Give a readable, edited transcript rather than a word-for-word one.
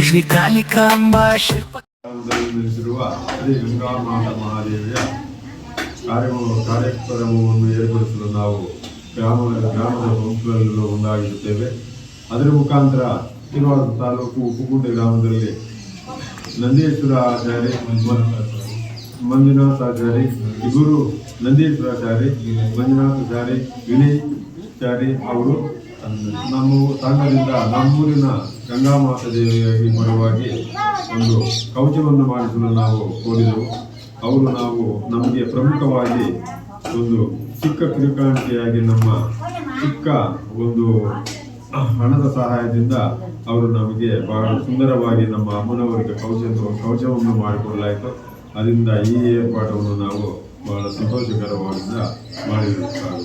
ಶ್ರೀ ಕಾಳಿಕಾಂಬಾ ಶಿಲ್ಪ ನೆಲೆಸಿರುವ ಶ್ರೀ ಗಂಗಾಮಾತಾ ಮಹಾದೇವಿಯ ಕಾರ್ಯಕ್ರಮವನ್ನು ಏರ್ಪಡಿಸಲು ನಾವು ಗ್ರಾಮದ ಸಂಸ್ಥೆಗಳಲ್ಲೂ ಒಂದಾಗಿರುತ್ತೇವೆ. ಅದರ ಮುಖಾಂತರ ಇರುವಾದ ತಾಲೂಕು ಉಪ್ಪುಗುಂಟೆ ಗ್ರಾಮದಲ್ಲಿ ನಂದೀಶ್ವರ ಆಚಾರ್ಯ, ಮಂಜುನಾಥಾಚಾರಿ, ಇಬ್ಬರು ನಂದೀಶ್ವರಾಚಾರಿ, ಮಂಜುನಾಥಾಚಾರಿ, ವಿನಯಾಚಾರಿ ಅವರು ನಮ್ಮ ತಂಡದಿಂದ ನಮ್ಮೂರಿನ ಗಂಗಾಮಾತಾ ದೇವಿಯಾಗಿ ಪರವಾಗಿ ಒಂದು ಕವಚವನ್ನು ಮಾಡಿಸಲು ನಾವು ಕೋರಿದೆವು. ಅವರು ನಮಗೆ ಪ್ರಮುಖವಾಗಿ ಒಂದು ಚಿಕ್ಕ ಕಿರುಕಾಣಿಕೆಯಾಗಿ ನಮ್ಮ ಚಿಕ್ಕ ಒಂದು ಹಣದ ಸಹಾಯದಿಂದ ಅವರು ನಮಗೆ ಬಹಳ ಸುಂದರವಾಗಿ ನಮ್ಮ ಅಮ್ಮನವರಿಗೆ ಕವಚವನ್ನು ಮಾಡಿಕೊಡಲಾಯಿತು. ಅದರಿಂದ ಈ ಏರ್ಪಾಟನ್ನು ನಾವು ಬಹಳ ಸಂತೋಷಕರವಾಗಿ ಮಾಡಿರುತ್ತಾರೆ.